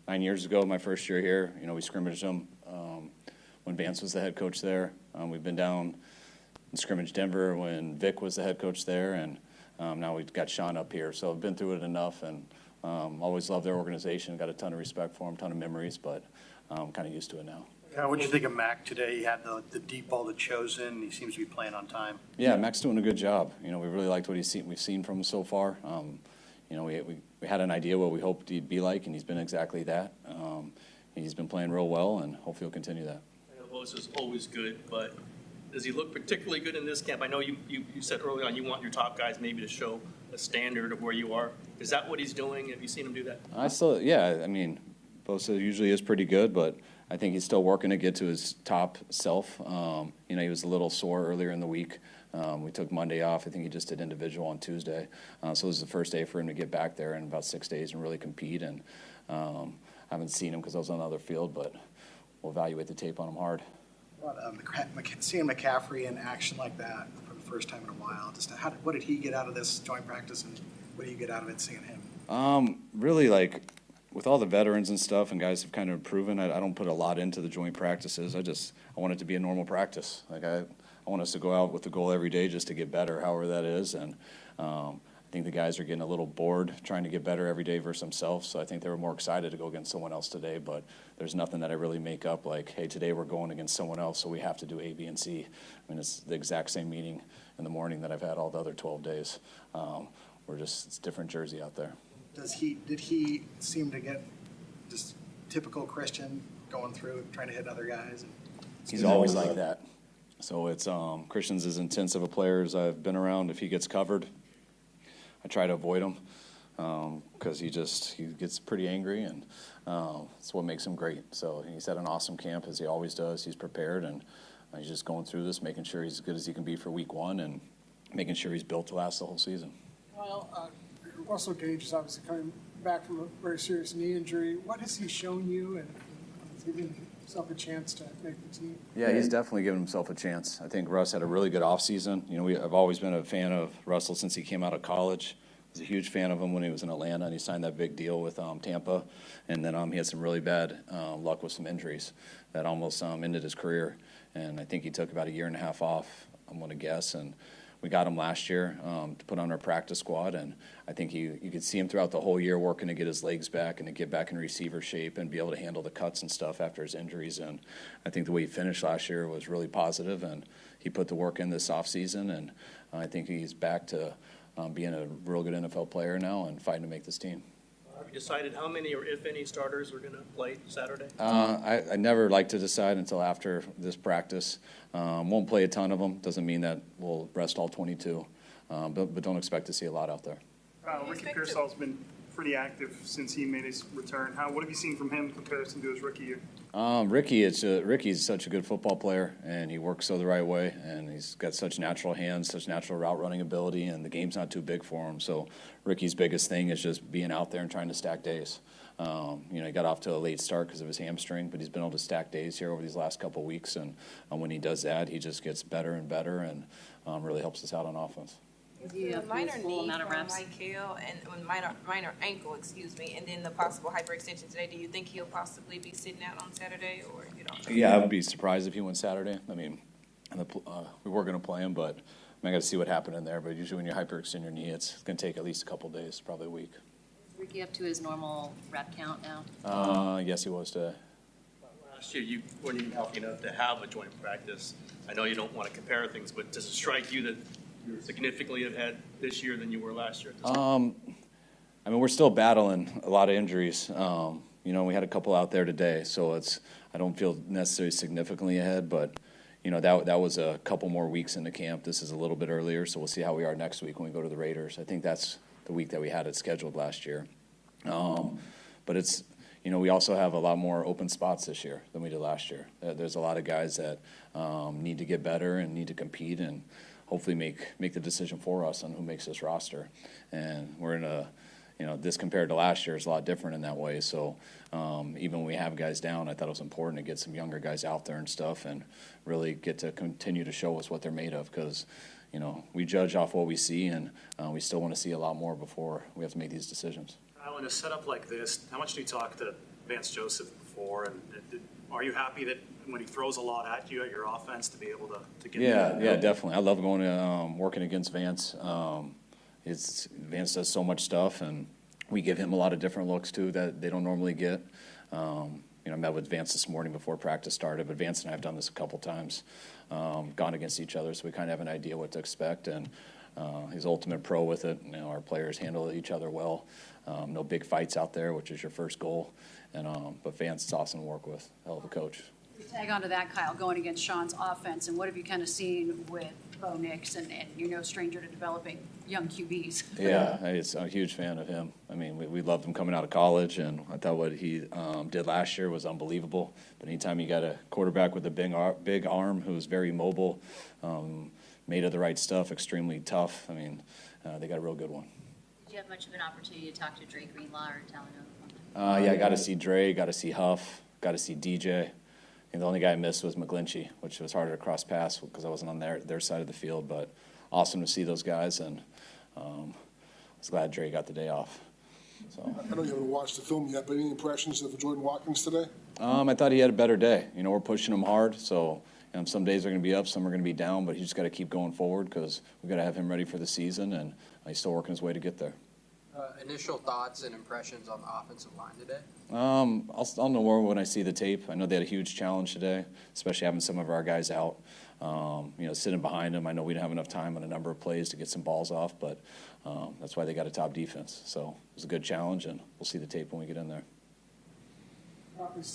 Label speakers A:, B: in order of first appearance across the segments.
A: 9 years ago, my first year here. We scrimmaged him when Vance was the head coach there. We've been down in scrimmage Denver when Vic was the head coach there, and now we've got Sean up here. So I've been through it enough, and always loved their organization. Got a ton of respect for them, ton of memories, but I'm kind of used to it now.
B: What did you think of Mac today? He had the deep ball to Chosen. He seems to be playing on time.
A: Yeah, Mac's doing a good job. We really liked what we've seen from him so far. We had an idea what we hoped he'd be like, and he's been exactly that. He's been playing real well, and hopefully he'll continue that.
C: Lois is always good, but does he look particularly good in this camp? I know you said early on you want your top guys maybe to show a standard of where you are. Is that what he's doing? Have you seen him do that?
A: Bosa usually is pretty good, but I think he's still working to get to his top self. He was a little sore earlier in the week. We took Monday off. I think he just did individual on Tuesday. So this is the first day for him to get back there in about 6 days and really compete. And I haven't seen him because I was on the other field, but we'll evaluate the tape on him hard.
D: Seeing McCaffrey in action like that for the first time in a while, what did he get out of this joint practice, and what do you get out of it seeing him?
A: Really, with all the veterans and stuff and guys have kind of proven, I don't put a lot into the joint practices. I want it to be a normal practice. I want us to go out with the goal every day just to get better, however that is. And I think the guys are getting a little bored trying to get better every day versus themselves. So I think they were more excited to go against someone else today. But there's nothing that I really make up like, hey, today we're going against someone else, so we have to do A, B, and C. It's the exact same meeting in the morning that I've had all the other 12 days. It's different jersey out there.
D: Did he seem to get just typical Christian going through trying to hit other guys?
A: He's always like that. So it's Christian's as intense of a player as I've been around. If he gets covered, I try to avoid him because he gets pretty angry, and that's what makes him great. So he's had an awesome camp, as he always does. He's prepared, and he's just going through this, making sure he's as good as he can be for week one, and making sure he's built to last the whole season.
E: Well, Russell Gage is obviously coming back from a very serious knee injury. What has he shown you, and has he given himself a chance to make the team?
A: Yeah, he's definitely given himself a chance. I think Russ had a really good offseason. I've always been a fan of Russell since he came out of college. I was a huge fan of him when he was in Atlanta, and he signed that big deal with Tampa. And then he had some really bad luck with some injuries that almost ended his career. And I think he took about a year and a half off, I'm going to guess. And we got him last year to put on our practice squad, and I think you could see him throughout the whole year working to get his legs back and to get back in receiver shape and be able to handle the cuts and stuff after his injuries. And I think the way he finished last year was really positive, and he put the work in this offseason, and I think he's back to being a real good NFL player now and fighting to make this team.
C: Have you decided how many or if any starters are going to play Saturday?
A: I never like to decide until after this practice. Won't play a ton of them. Doesn't mean that we'll rest all 22, but don't expect to see a lot out there.
F: Ricky Pearsall's been pretty active since he made his return. What have you seen from him in comparison to his rookie year?
A: Ricky's such a good football player, and he works so the right way, and he's got such natural hands, such natural route running ability, and the game's not too big for him. So Ricky's biggest thing is just being out there and trying to stack days. He got off to a late start because of his hamstring, but he's been able to stack days here over these last couple of weeks, and when he does that, he just gets better and better and really helps us out on offense.
G: The minor knee from Michael and minor ankle, and then the possible hyperextension today. Do you think he'll possibly be sitting out on Saturday, or you don't know?
A: Yeah, I would be surprised if he went Saturday. We were going to play him, but I got to see what happened in there. But usually when you hyperextend your knee, it's going to take at least a couple days, probably a week.
H: Is Ricky up to his normal rep count now?
A: Yes, he was today.
C: Last year, you weren't even healthy enough to have a joint practice. I know you don't want to compare things, but does it strike you that you're significantly ahead this year than you were last year?
A: We're still battling a lot of injuries. We had a couple out there today, so I don't feel necessarily significantly ahead, but that was a couple more weeks into camp. This is a little bit earlier, so we'll see how we are next week when we go to the Raiders. I think that's the week that we had it scheduled last year. But it's we also have a lot more open spots this year than we did last year. There's a lot of guys that need to get better and need to compete and hopefully make the decision for us on who makes this roster. And we're in this compared to last year is a lot different in that way. So even when we have guys down, I thought it was important to get some younger guys out there and stuff and really get to continue to show us what they're made of because, we judge off what we see and we still want to see a lot more before we have to make these decisions.
B: Kyle, in a setup like this, how much do you talk to Vance Joseph before, and are you happy that when he throws a lot at you, at your offense, to be able to get that?
A: Yeah, definitely. I love going to working against Vance. Vance does so much stuff, and we give him a lot of different looks too that they don't normally get. I met with Vance this morning before practice started, but Vance and I have done this a couple times, gone against each other, so we kind of have an idea what to expect. And he's ultimate pro with it. Our players handle each other well. No big fights out there, which is your first goal. But Vance is awesome to work with. Hell of a coach.
I: Tag on to that, Kyle, going against Sean's offense, and what have you kind of seen with Bo Nix, and you're no stranger to developing young QBs.
A: Yeah, I'm a huge fan of him. I mean, we loved him coming out of college, and I thought what he did last year was unbelievable. But anytime you got a quarterback with a big arm who's very mobile, made of the right stuff, extremely tough, I mean, they got a real good one.
H: Did you have much of an opportunity to talk to Dre Greenlaw or
A: Yeah, I got to see Dre, got to see Huff, got to see DJ. And the only guy I missed was McGlinchey, which was harder to cross pass because I wasn't on their side of the field. But awesome to see those guys, and I was glad Dre got the day off. So
J: I know you haven't watched the film yet, but any impressions of Jordan Watkins today?
A: I thought he had a better day. We're pushing him hard, so some days are going to be up, some are going to be down, but he's just got to keep going forward because we've got to have him ready for the season, and he's still working his way to get there.
K: Initial thoughts and impressions on the offensive line today?
A: I'll know more when I see the tape. I know they had a huge challenge today, especially having some of our guys out. Sitting behind them, I know we didn't have enough time on a number of plays to get some balls off, but that's why they got a top defense. So it was a good challenge, and we'll see the tape when we get in there.
E: Is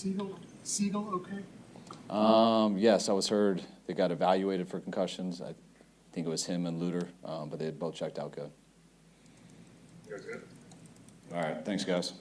E: Siegel okay?
A: Yes, I was heard they got evaluated for concussions. I think it was him and Luter, but they both checked out good.
J: You guys good?
A: All right, thanks, guys.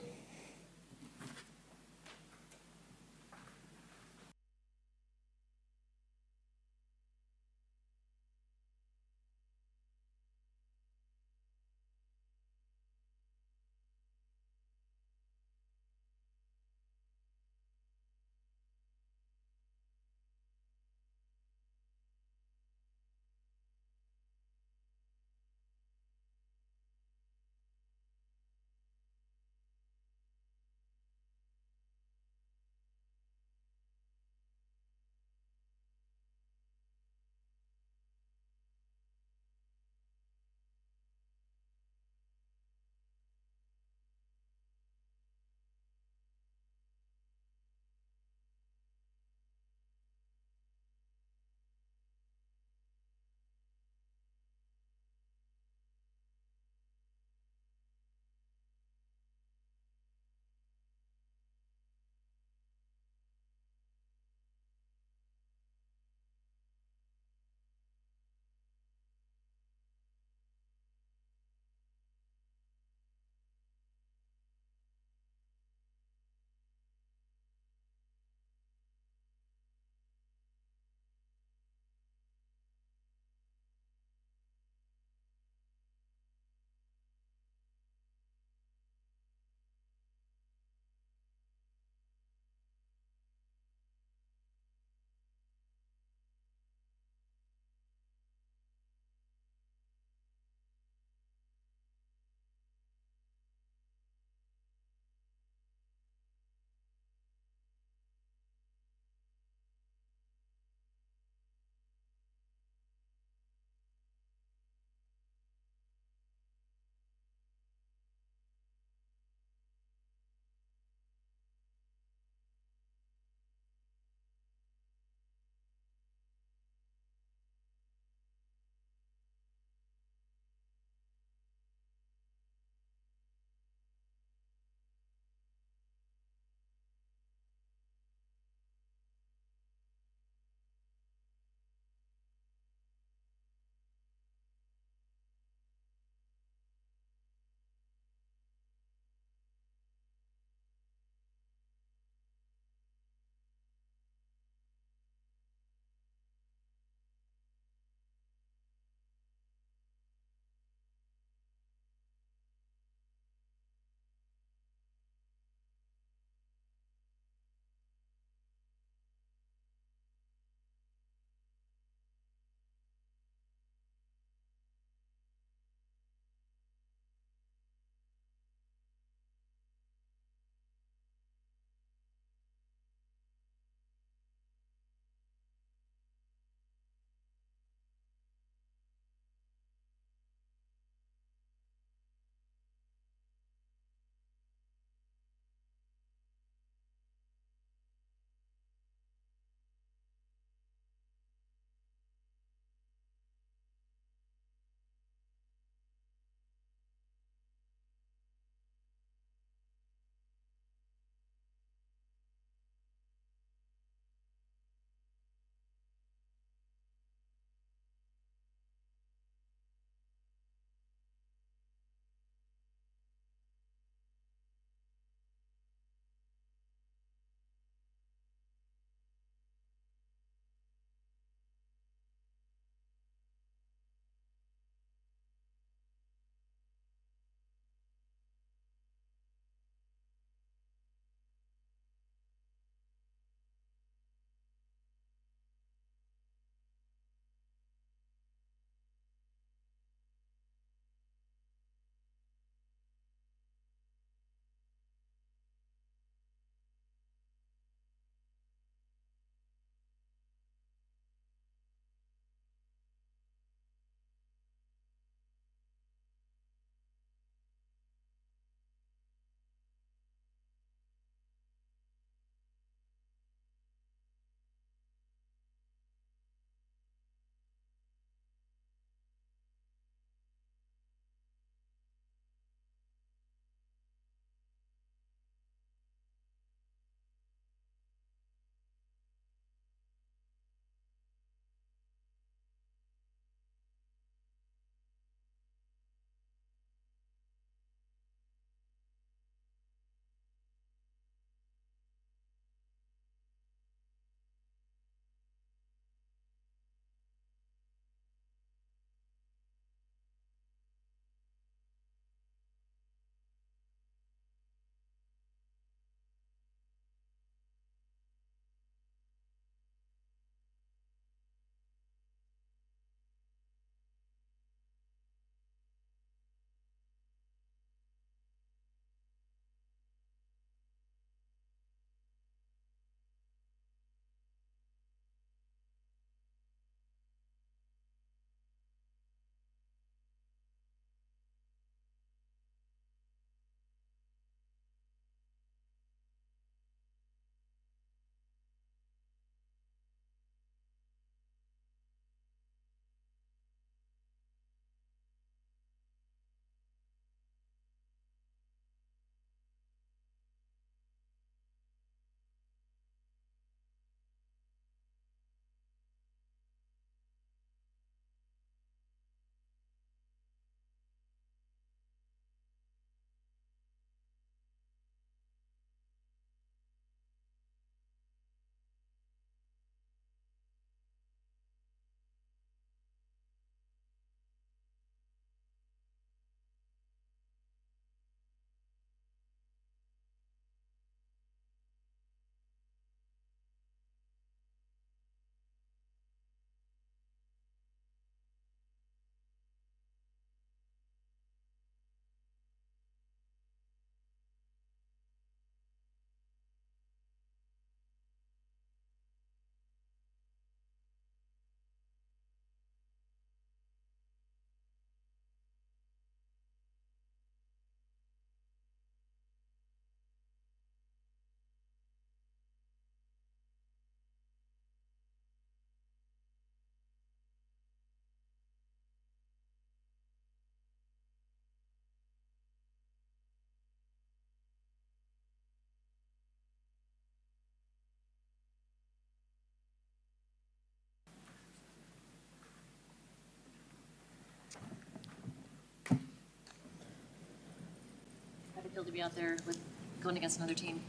H: feel to be out there with going against another team?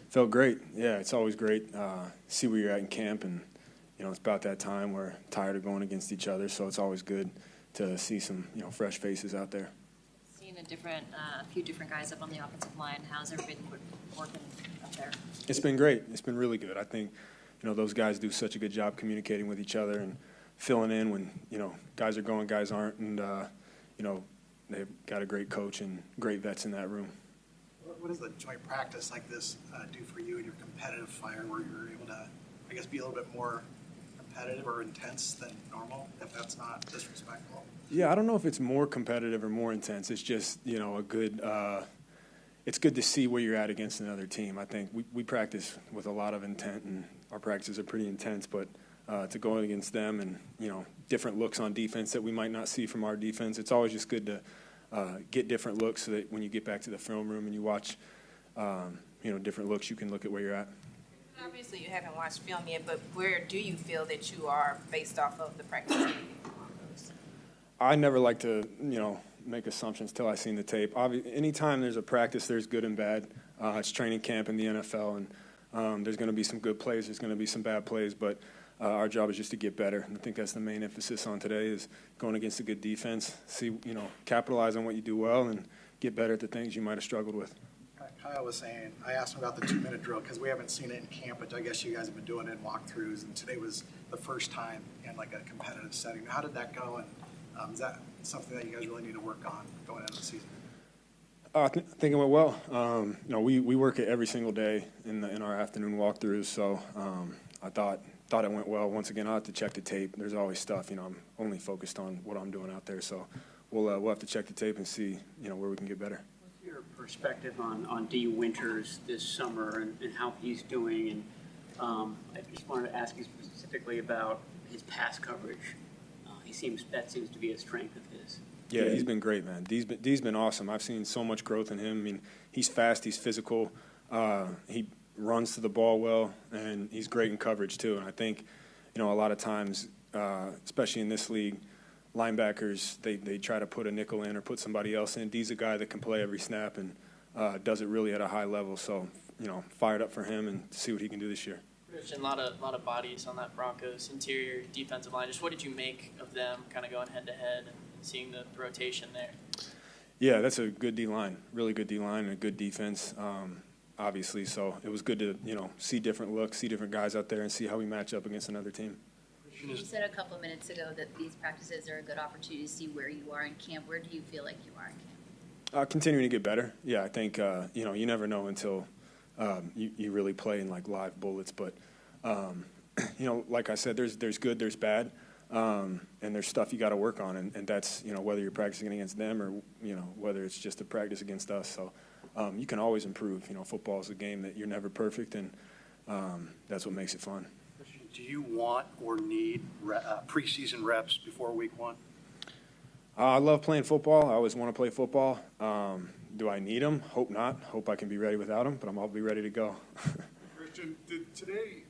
L: Felt great. Yeah, it's always great. See where you're at in camp, and it's about that time. We're tired of going against each other, so it's always good to see some fresh faces out there.
H: Seeing a few different guys up on the offensive line, how's everybody working up there?
L: It's been great. It's been really good. I think those guys do such a good job communicating with each other and filling in when guys are going, guys aren't, and they've got a great coach and great vets in that room.
D: What does the joint practice like this do for you and your competitive fire, where you're able to, I guess, be a little bit more competitive or intense than normal, if that's not disrespectful?
L: Yeah, I don't know if it's more competitive or more intense. It's just a good. It's good to see where you're at against another team. I think we practice with a lot of intent, and our practices are pretty intense. But to go against them and different looks on defense that we might not see from our defense, it's always just good to get different looks so that when you get back to the film room and you watch different looks, you can look at where you're at.
G: Obviously, you haven't watched film yet, but where do you feel that you are based off of the practice?
L: I never like to make assumptions till I've seen the tape. Anytime there's a practice, there's good and bad. It's training camp in the NFL, and there's going to be some good plays, there's going to be some bad plays, but our job is just to get better. And I think that's the main emphasis on today, is going against a good defense, capitalize on what you do well and get better at the things you might have struggled with.
D: Kyle was saying, I asked him about the 2-minute drill because we haven't seen it in camp, but I guess you guys have been doing it in walkthroughs, and today was the first time in like a competitive setting. How did that go, and is that something that you guys really need to work on going into the season?
L: I think it went well. We work it every single day in our afternoon walkthroughs, so I thought it went well. Once again, I'll have to check the tape. There's always stuff. I'm only focused on what I'm doing out there, so we'll have to check the tape and see where we can get better.
M: What's your perspective on D. Winters this summer and how he's doing? And I just wanted to ask you specifically about his pass coverage. That seems to be a strength of his.
L: Yeah, he's been great, man. D's been awesome. I've seen so much growth in him. I mean, he's fast, he's physical, he runs to the ball well, and he's great in coverage too. And I think, a lot of times, especially in this league, linebackers, they try to put a nickel in or put somebody else in. D's a guy that can play every snap and does it really at a high level. So, fired up for him and to see what he can do this year.
N: Christian, a lot of bodies on that Broncos interior defensive line. Just what did you make of them kind of going head-to-head and seeing the rotation there?
L: Yeah, that's a good D-line, really good D-line and a good defense, obviously. So it was good to, see different looks, see different guys out there and see how we match up against another team.
H: You said a couple of minutes ago that these practices are a good opportunity to see where you are in camp. Where do you feel like you are in camp?
L: Continuing to get better. Yeah, I think, you never know until you really play in like live bullets. But, like I said, there's good, there's bad. And there's stuff you got to work on, and that's whether you're practicing against them or whether it's just a practice against us. So you can always improve. Football is a game that you're never perfect, and that's what makes it fun.
O: Do you want or need preseason reps before week 1?
L: I love playing football. I always want to play football. Do I need them? Hope not. Hope I can be ready without them, but I'll be ready to go.
P: Christian, did today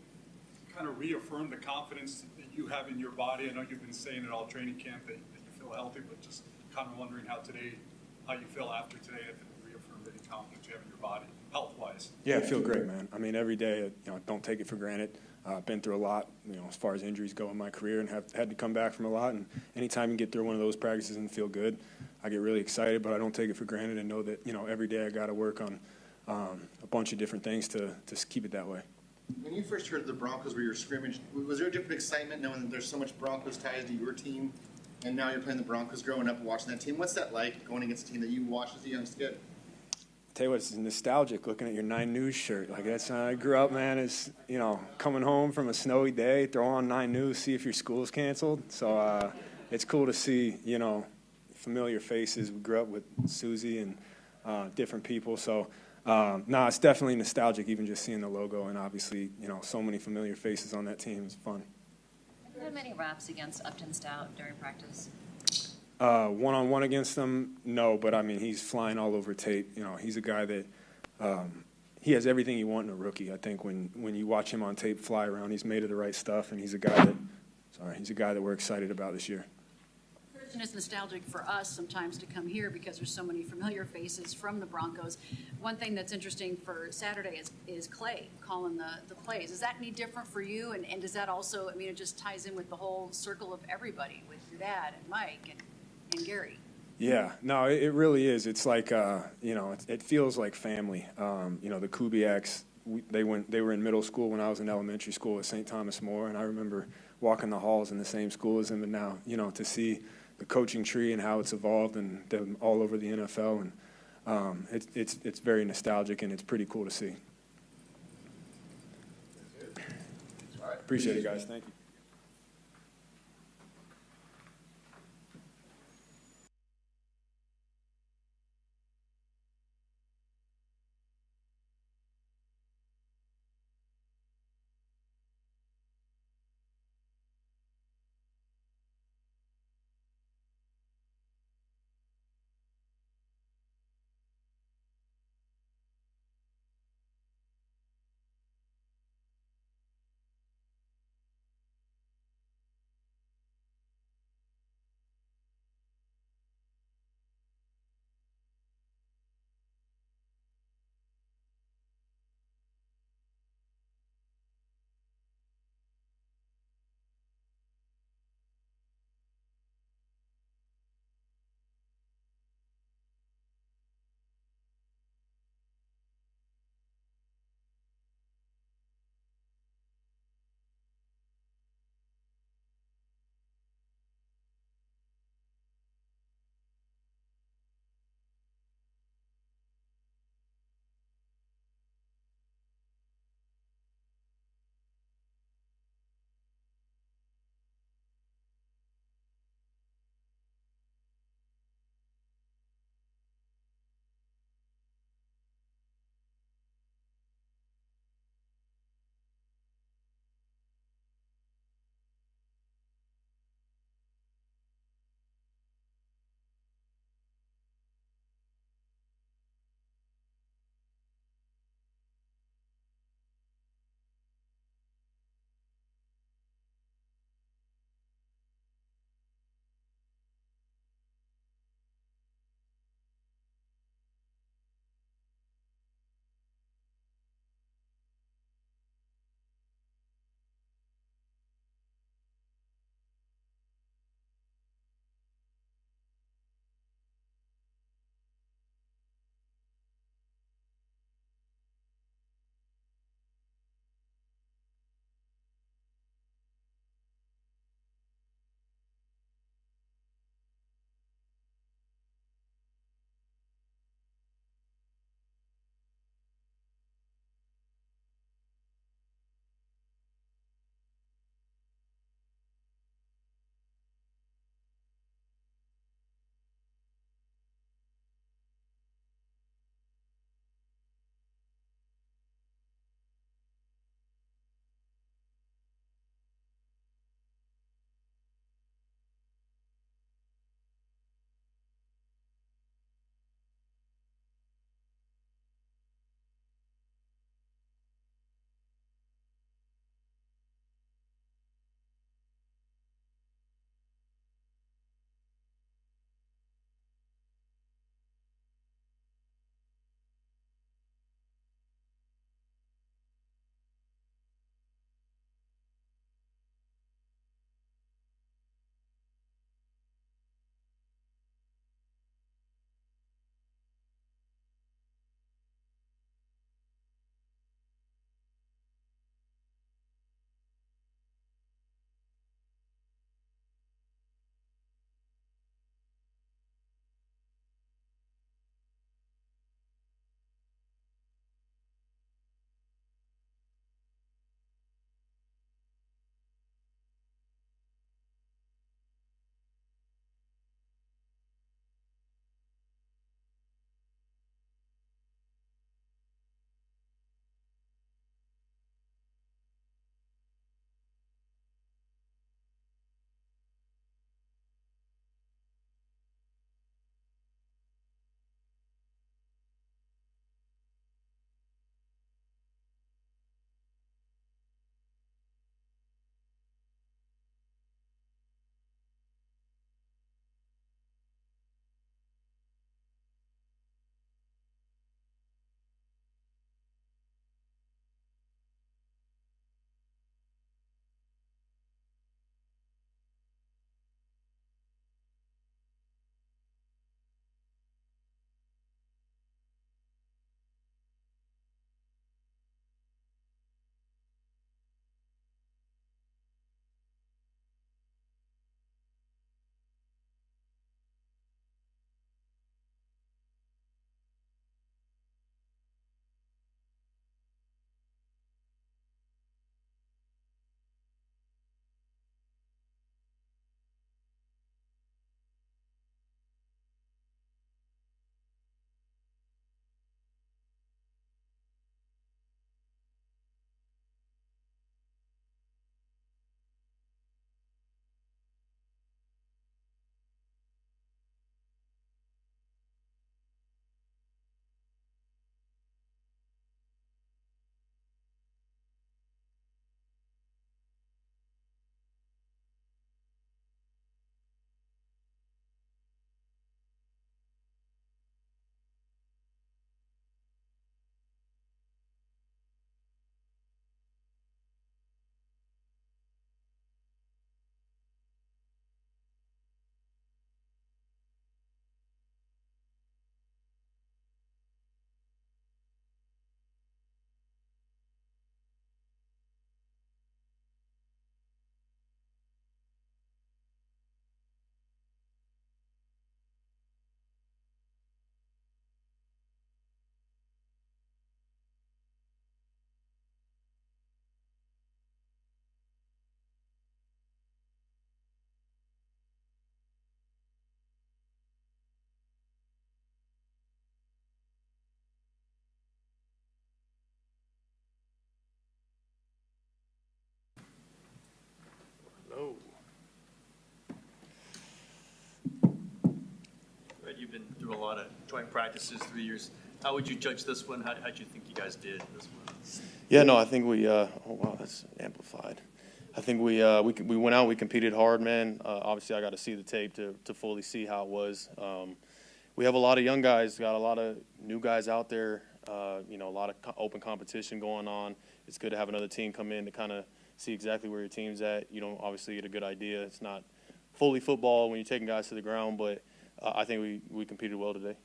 P: kind of reaffirm the confidence that you have in your body? I know you've been saying it all training camp that you feel healthy, but just kind of wondering how you feel after today, if it reaffirmed any confidence you have in your body, health-wise.
L: Yeah, I feel great, man. I mean, every day, don't take it for granted. I've been through a lot, as far as injuries go in my career, and have had to come back from a lot. And anytime you get through one of those practices and feel good, I get really excited, but I don't take it for granted and know that, every day I got to work on a bunch of different things to keep it that way.
Q: When you first heard of the Broncos where you were scrimmaged, was there a different excitement knowing that there's so much Broncos ties to your team, and now you're playing the Broncos growing up and watching that team? What's that like, going against a team that you watched as a young kid?
L: Tell you what, it's nostalgic looking at your 9 News shirt. Like, that's how I grew up, man. Is coming home from a snowy day, throw on 9 News, see if your school's canceled. So it's cool to see familiar faces. We grew up with Susie and different people. So it's definitely nostalgic, even just seeing the logo and obviously so many familiar faces on that team. It's fun.
H: Have you had many raps against Upton Stout during practice?
L: One-on-one against them, no, but I mean, he's flying all over tape. He's a guy that he has everything you want in a rookie. I think when you watch him on tape fly around, he's made of the right stuff, and he's a guy that we're excited about this year.
I: And it's nostalgic for us sometimes to come here because there's so many familiar faces from the Broncos. One thing that's interesting for Saturday is Clay calling the plays. Is that any different for you? And does that also, I mean, it just ties in with the whole circle of everybody, with your dad and Mike and Gary.
L: Yeah, no, it really is. It's like, it feels like family. The Kubiaks, they were in middle school when I was in elementary school at St. Thomas More, and I remember walking the halls in the same school as them, and now, to see the coaching tree and how it's evolved and them all over the NFL, and it's very nostalgic, and it's pretty cool to see. Appreciate it, guys. Thank you.
C: joint practices 3 years. How would you judge this one? How'd you think you guys did this one?
R: Yeah, no, I think we. Oh wow, that's amplified. I think we went out. We competed hard, man. Obviously, I got to see the tape to fully see how it was. We have a lot of young guys. Got a lot of new guys out there. A lot of open competition going on. It's good to have another team come in to kind of see exactly where your team's at. You don't obviously get a good idea. It's not fully football when you're taking guys to the ground, but I think we competed well today.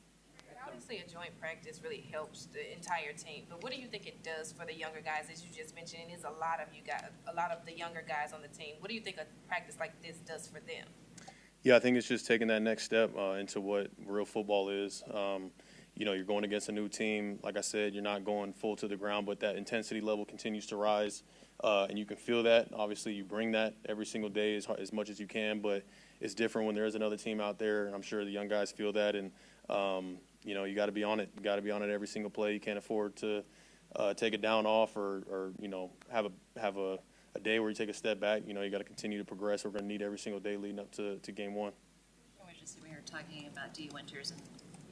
G: Obviously, a joint practice really helps the entire team. But what do you think it does for the younger guys? As you just mentioned, it is a lot of the younger guys on the team. What do you think a practice like this does for them?
R: Yeah, I think it's just taking that next step into what real football is. You're going against a new team. Like I said, you're not going full to the ground, but that intensity level continues to rise, and you can feel that. Obviously, you bring that every single day as much as you can, but it's different when there is another team out there, and I'm sure the young guys feel that. And you got to be on it. You got to be on it every single play. You can't afford to take a down off or have a day where you take a step back. You got to continue to progress. We're going to need every single day leading up to game one.
H: We were talking about D. Winters, and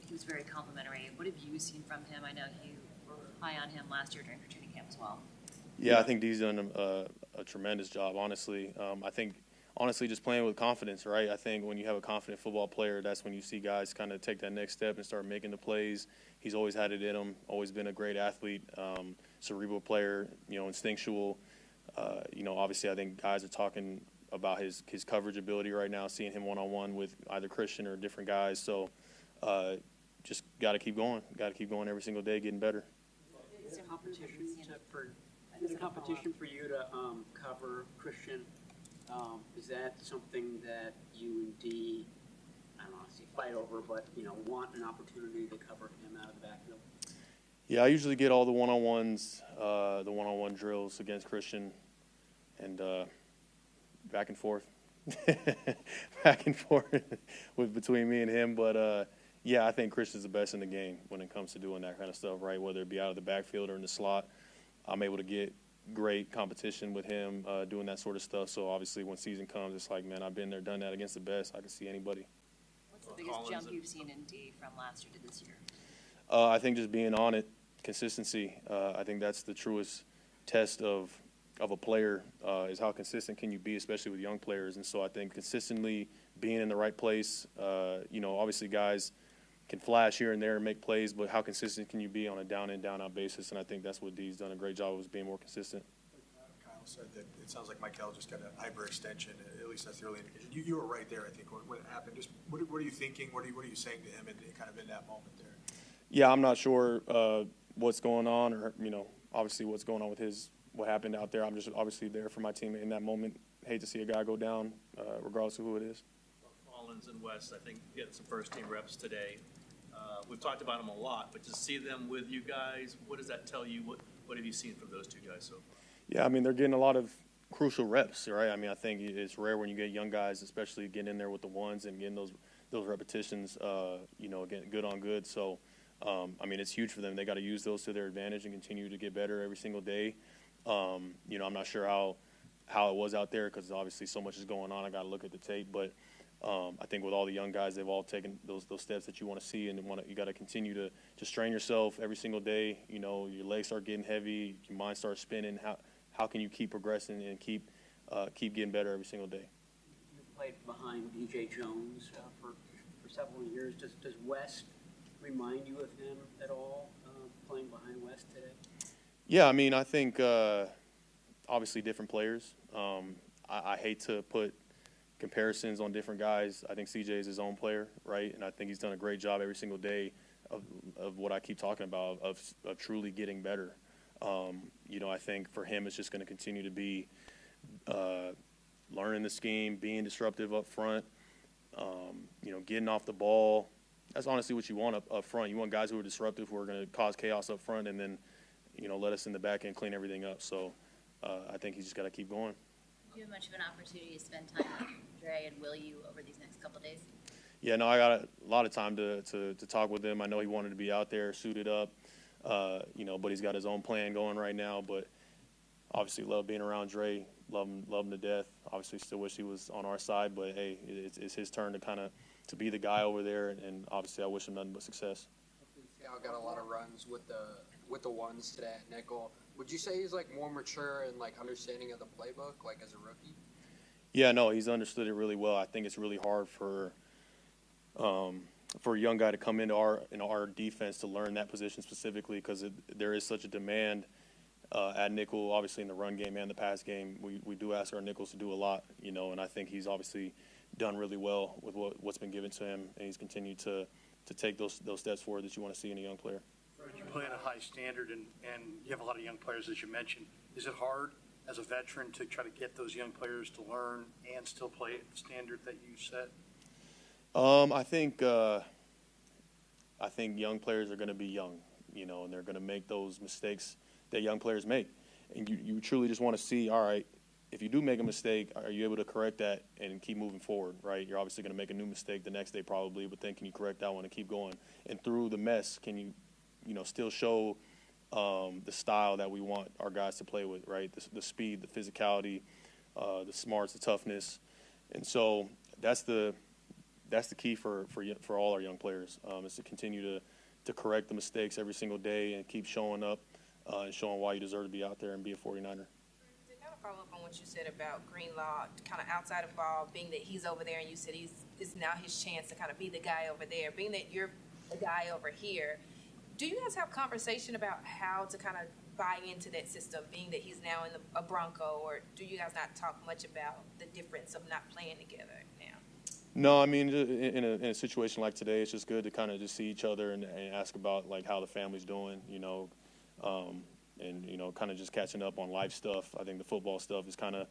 H: he was very complimentary. What have you seen from him? I know you were high on him last year during training camp as well.
R: Yeah, I think D's done a tremendous job, honestly. I think, honestly, just playing with confidence, right? I think when you have a confident football player, that's when you see guys kind of take that next step and start making the plays. He's always had it in him, always been a great athlete, cerebral player, instinctual. Obviously, I think guys are talking about his coverage ability right now, seeing him one-on-one with either Christian or different guys. So just got to keep going. Got to keep going every single day, getting better.
M: Is it a competition for you to cover Christian? Is that something that you and D, I don't want to say fight over, but want an opportunity to cover him out of the backfield?
R: Yeah, I usually get all the one-on-ones, the one-on-one drills against Christian, and back and forth, back and forth between me and him. But yeah, I think Christian's the best in the game when it comes to doing that kind of stuff, right? Whether it be out of the backfield or in the slot, I'm able to get great competition with him doing that sort of stuff. So obviously, when season comes, it's like, man, I've been there, done that against the best. I can see anybody.
H: What's the biggest jump you've seen in D from last year to this year?
R: I think just being on it, consistency. I think that's the truest test of a player is how consistent can you be, especially with young players. And so I think consistently being in the right place. Obviously guys can flash here and there and make plays, but how consistent can you be on a down-in, down-out basis? And I think that's what D's done a great job of, is being more consistent.
S: Kyle said that it sounds like Michael just got a hyperextension. At least that's the early indication. You were right there, I think, when it happened. Just what are you thinking? What are you saying to him kind of in that moment there?
R: Yeah, I'm not sure what's going on, or obviously what's going on with what happened out there. I'm just obviously there for my team in that moment. Hate to see a guy go down, regardless of who it is.
C: Collins and West, I think, getting some first-team reps today. We've talked about them a lot, but to see them with you guys, what does that tell you? What have you seen from those two guys so far?
R: Yeah, I mean, they're getting a lot of crucial reps, right? I mean, I think it's rare when you get young guys, especially getting in there with the ones and getting those repetitions, getting good on good. So, I mean, it's huge for them. They got to use those to their advantage and continue to get better every single day. I'm not sure how it was out there because obviously so much is going on. I got to look at the tape, but I think with all the young guys, they've all taken those steps that you want to see, and you got to continue to strain yourself every single day. Your legs start getting heavy, your mind starts spinning. How can you keep progressing and keep getting better every single day?
M: You played behind B.J. Jones for several years. Does West remind you of him at all, playing behind West today?
R: Yeah, I mean, I think obviously different players. I hate to put comparisons on different guys. I think CJ is his own player, right? And I think he's done a great job every single day of what I keep talking about, of truly getting better. I think for him it's just going to continue to be learning the scheme, being disruptive up front, getting off the ball. That's honestly what you want up front. You want guys who are disruptive, who are going to cause chaos up front, and then, let us in the back end clean everything up. So I think he's just got to keep going.
H: Do you have much of an opportunity to spend time with Dre, and will you over these next couple of days?
R: Yeah, no, I got a lot of time to talk with him. I know he wanted to be out there, suited up, but he's got his own plan going right now. But obviously love being around Dre, love him to death. Obviously still wish he was on our side, but hey, it's his turn to kind of be the guy over there, and obviously I wish him nothing but success.
K: Cal got a lot of runs with the ones today at nickel. Would you say he's like more mature and like understanding of the playbook, like as a rookie?
R: Yeah, no, he's understood it really well. I think it's really hard for a young guy to come into our defense to learn that position specifically, because there is such a demand at nickel, obviously in the run game and the pass game. We do ask our nickels to do a lot, and I think he's obviously done really well with what's been given to him, and he's continued to take those steps forward that you want to see in a young player.
O: You play at a high standard, and you have a lot of young players, as you mentioned. Is it hard as a veteran to try to get those young players to learn and still play at the standard that you set?
R: I think young players are going to be young, and they're going to make those mistakes that young players make. And you truly just want to see, all right, if you do make a mistake, are you able to correct that and keep moving forward, right? You're obviously going to make a new mistake the next day probably, but then can you correct that one and keep going? And through the mess, can you, still show the style that we want our guys to play with, right? The speed, the physicality, the smarts, the toughness. And so that's the key for all our young players, is to continue to correct the mistakes every single day and keep showing up and showing why you deserve to be out there and be a 49er.
G: To kind of follow up on what you said about Greenlaw, kind of outside of ball, being that he's over there and you said it's now his chance to kind of be the guy over there, being that you're the guy over here, do you guys have conversation about how to kind of buy into that system, being that he's now in a Bronco, or do you guys not talk much about the difference of not playing together now?
R: No, I mean, in a situation like today, it's just good to kind of just see each other and ask about, like, how the family's doing, and, kind of just catching up on life stuff. I think the football stuff is kind of,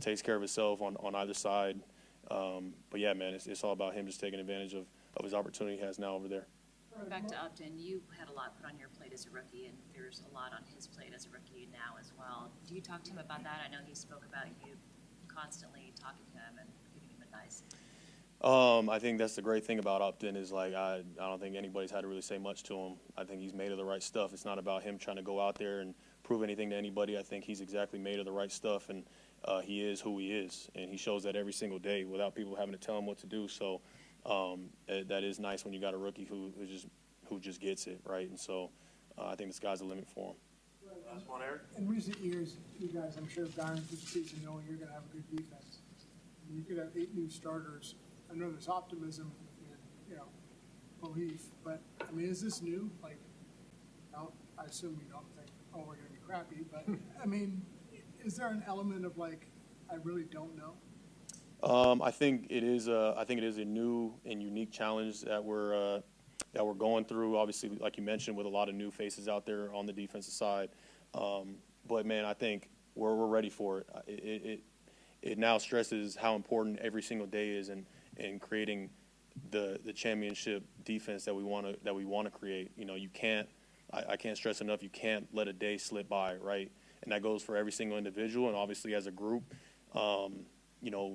R: takes care of itself on either side. But, yeah, man, it's all about him just taking advantage of his opportunity he has now over there.
H: Back to Upton, you had a lot put on your plate as a rookie, and there's a lot on his plate as a rookie now as well. Do you talk to him about that? I know he spoke about you constantly talking to him and giving him advice.
R: I think that's the great thing about Upton is, like, I don't think anybody's had to really say much to him. I think he's made of the right stuff. It's not about him trying to go out there and prove anything to anybody. I think he's exactly made of the right stuff, and he is who he is, and he shows that every single day without people having to tell him what to do. So that is nice when you got a rookie who just gets it, right? And so I think the sky's the limit for him.
E: Last one, Eric. In recent years, you guys, I'm sure, have gone into the season knowing you're going to have a good defense. You could have 8 new starters. I know there's optimism and, belief, but, I mean, is this new? Like, I assume you don't think, oh, we're going to be crappy, but, I mean, is there an element of, like, I really don't know?
R: I think it is a new and unique challenge that we're going through. Obviously, like you mentioned, with a lot of new faces out there on the defensive side. But man, I think we're ready for it. It now stresses how important every single day is in creating the championship defense that we want to create. I can't stress enough. You can't let a day slip by, right? And that goes for every single individual, and obviously as a group.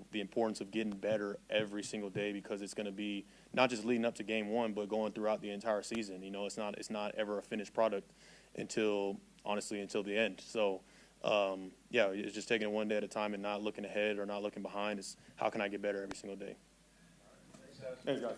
R: The importance of getting better every single day, because it's going to be not just leading up to game 1, but going throughout the entire season. It's not ever a finished product until the end. So, it's just taking it one day at a time and not looking ahead or not looking behind. It's how can I get better every single day. Thanks, guys.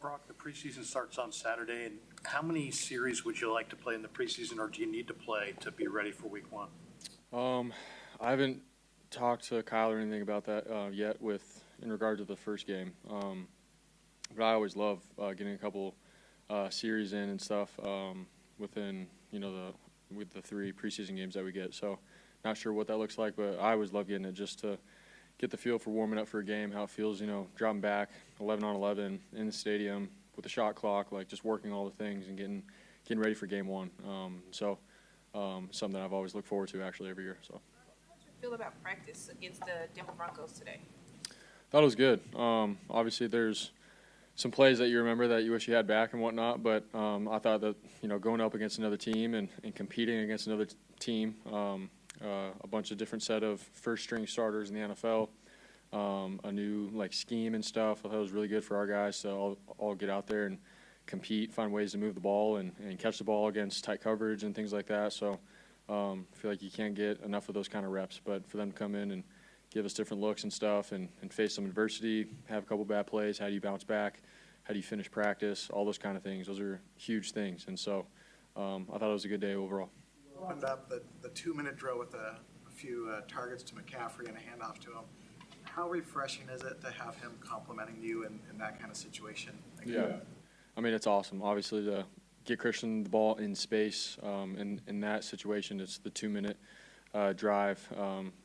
O: Brock, the preseason starts on Saturday, and how many series would you like to play in the preseason, or do you need to play to be ready for week one?
L: I haven't talked to Kyle or anything about that yet in regard to the first game. But I always love getting a couple series in and stuff within, with the 3 preseason games that we get. So not sure what that looks like, but I always love getting it just to get the feel for warming up for a game, how it feels, dropping back 11 on 11 in the stadium with the shot clock, like just working all the things and getting ready for game one. Something that I've always looked forward to actually every year. So.
G: How did you feel about practice against the Denver Broncos today?
L: Thought it was good. Obviously, there's some plays that you remember that you wish you had back and whatnot, but I thought that going up against another team and competing against another team, a bunch of different set of first-string starters in the NFL, a new scheme and stuff. I thought it was really good for our guys to all get out there and compete, find ways to move the ball and catch the ball against tight coverage and things like that. So I feel like you can't get enough of those kind of reps, but for them to come in and give us different looks and stuff and face some adversity, have a couple bad plays, how do you bounce back, how do you finish practice, all those kind of things. Those are huge things. And so I thought it was a good day overall.
D: Opened up the 2-minute drill with a few targets to McCaffrey and a handoff to him. How refreshing is it to have him complimenting you in that kind of situation?
L: Yeah. I mean, it's awesome. Obviously, to get Christian the ball in space, in that situation, it's the 2-minute drive.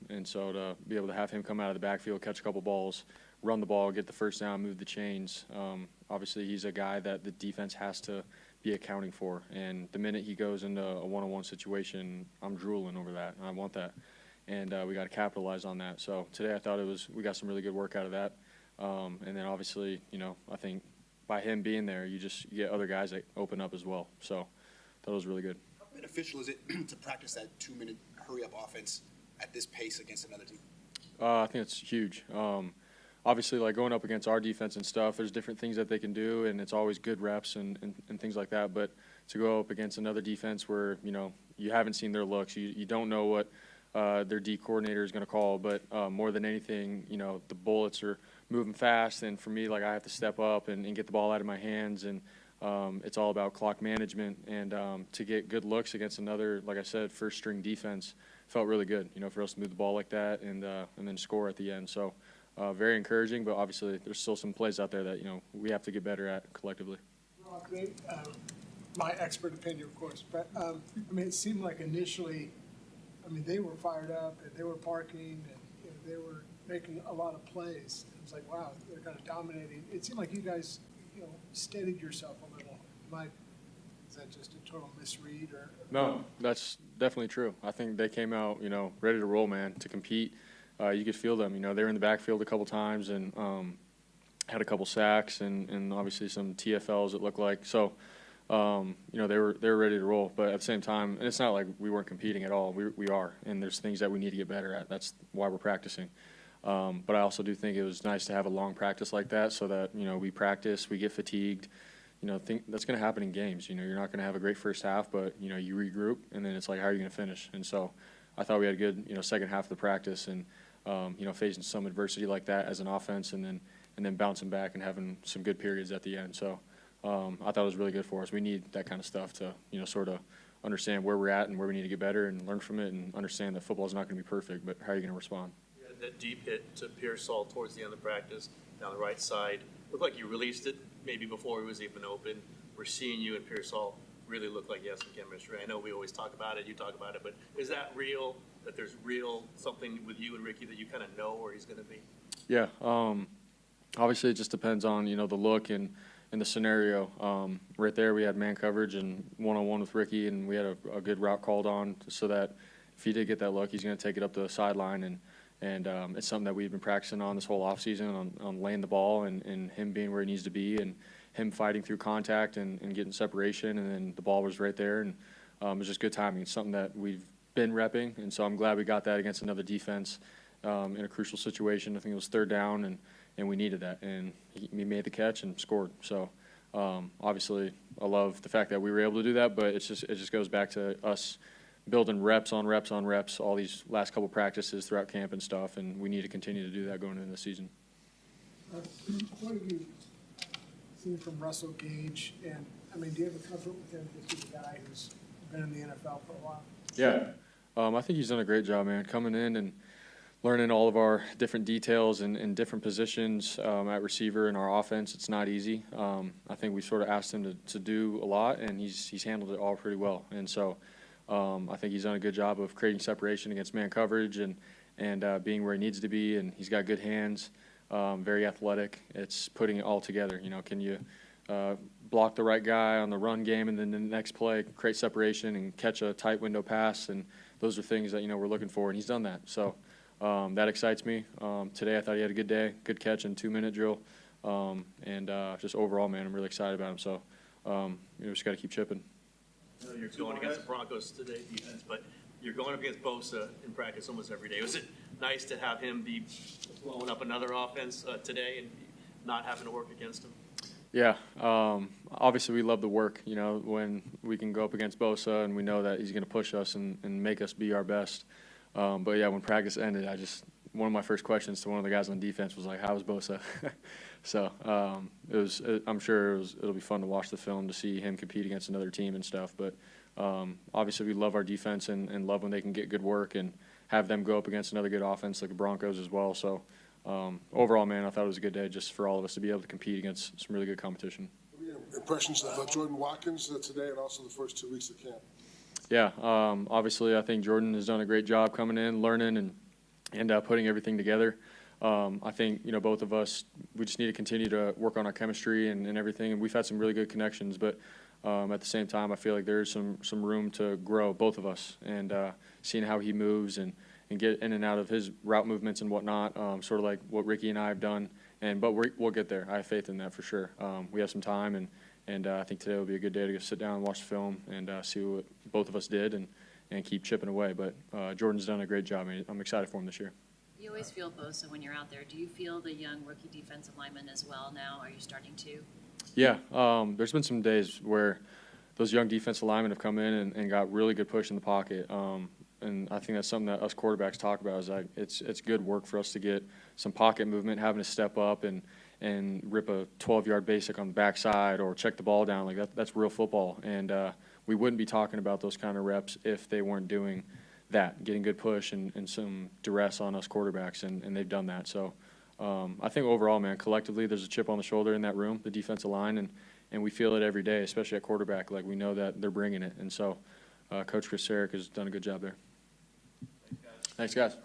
L: And so to be able to have him come out of the backfield, catch a couple balls, run the ball, get the first down, move the chains. Obviously, he's a guy that the defense has to be accounting for. And the minute he goes into a one-on-one situation, I'm drooling over that. I want that. And we got to capitalize on that. So today I thought we got some really good work out of that. And then obviously, I think by him being there, you get other guys that open up as well. So that was really good.
S: How beneficial is it to practice that 2-minute hurry-up offense at this pace against another team?
L: I think it's huge. Obviously, going up against our defense and stuff, there's different things that they can do, and it's always good reps and things like that. But to go up against another defense where, you haven't seen their looks, you don't know what their D coordinator is going to call. But more than anything, the bullets are moving fast, and for me, I have to step up and get the ball out of my hands. And it's all about clock management. And to get good looks against another, like I said, first-string defense felt really good, for us to move the ball like that and then score at the end. So very encouraging, but obviously there's still some plays out there that, we have to get better at collectively.
E: Well, my expert opinion, of course, but it seemed like initially, they were fired up and they were parking and they were making a lot of plays. It was like, wow, they're kind of dominating. It seemed like you guys, steadied yourself a little. Is that just a total misread or?
L: No, that's definitely true. I think they came out, ready to roll, man, to compete. You could feel them. They were in the backfield a couple times and had a couple sacks and obviously some TFLs it looked like. So, they were ready to roll. But at the same time, and it's not like we weren't competing at all. We are, and there's things that we need to get better at. That's why we're practicing. But I also do think it was nice to have a long practice like that so that, we practice, we get fatigued. That's going to happen in games. You're not going to have a great first half, but, you regroup, and then it's like, how are you going to finish? And so I thought we had a good, second half of the practice and, facing some adversity like that as an offense and then bouncing back and having some good periods at the end. So I thought it was really good for us. We need that kind of stuff to, sort of understand where we're at and where we need to get better and learn from it and understand that football is not going to be perfect, but how are you going to respond?
C: That deep hit to Pearsall towards the end of practice down the right side. Looked like you released it maybe before it was even open. We're seeing you and Pearsall really look like you have some chemistry. I know we always talk about it, you talk about it, but is that real, that there's real something with you and Ricky that you kind of know where he's going to be?
L: Yeah. Obviously, it just depends on, the look and the scenario. Right there, we had man coverage and one-on-one with Ricky, and we had a good route called on so that if he did get that look, he's going to take it up the sideline. And it's something that we've been practicing on this whole offseason on laying the ball and him being where he needs to be and him fighting through contact and getting separation. And then the ball was right there. And it was just good timing. It's something that we've been repping. And so I'm glad we got that against another defense in a crucial situation. I think it was third down, and we needed that. And he made the catch and scored. So obviously I love the fact that we were able to do that, but it just goes back to us building reps on reps on reps all these last couple practices throughout camp and stuff, and we need to continue to do that going into the season.
E: What have you seen from Russell Gage? And, I mean, do you have a comfort with him because he's a guy who's been in the NFL for a while?
T: Yeah. I think he's done a great job, man, coming in and learning all of our different details and different positions at receiver in our offense. It's not easy. I think we sort of asked him to do a lot, and he's handled it all pretty well. And so I think he's done a good job of creating separation against man coverage and being where he needs to be, and he's got good hands, very athletic. It's putting it all together. You know, can you block the right guy on the run game, and then the next play create separation and catch a tight window pass, and those are things that, you know, we're looking for, and he's done that. So that excites me. Today I thought he had a good day, good catch in 2-minute drill, and just overall, man, I'm really excited about him. So we just got to keep chipping.
C: I know you're going against the Broncos today defense, but you're going up against Bosa in practice almost every day. Was it nice to have him be blowing up another offense today and not having to work against him?
T: Yeah, obviously we love the work, you know, when we can go up against Bosa and we know that he's going to push us and make us be our best. But yeah, when practice ended, one of my first questions to one of the guys on defense was like, how was Bosa? So I'm sure it'll be fun to watch the film to see him compete against another team and stuff. But obviously we love our defense and love when they can get good work and have them go up against another good offense like the Broncos as well. So overall, man, I thought it was a good day just for all of us to be able to compete against some really good competition.
J: Impressions of Jordan Watkins today and also the first 2 weeks of camp?
T: Yeah, obviously I think Jordan has done a great job coming in, learning, and putting everything together. I think, you know, both of us, we just need to continue to work on our chemistry and everything. And we've had some really good connections, but at the same time, I feel like there's some room to grow, both of us, and seeing how he moves and get in and out of his route movements and whatnot, sort of like what Ricky and I have done. But we'll get there. I have faith in that for sure. We have some time, and I think today will be a good day to go sit down and watch the film and see what both of us did and keep chipping away. But Jordan's done a great job. I mean, I'm excited for him this year.
H: You always feel Bosa when you're out there. Do you feel the young rookie defensive lineman as well now? Are you starting to?
T: Yeah, there's been some days where those young defensive linemen have come in and got really good push in the pocket. And I think that's something that us quarterbacks talk about is like it's good work for us to get some pocket movement, having to step up and rip a 12-yard basic on the backside or check the ball down. Like that's real football. And we wouldn't be talking about those kind of reps if they weren't doing that, getting good push and some duress on us quarterbacks, and they've done that. So I think overall, man, collectively there's a chip on the shoulder in that room, the defensive line, and we feel it every day, especially at quarterback. Like we know that they're bringing it. And so Coach Chris Sarek has done a good job there. Thanks, guys.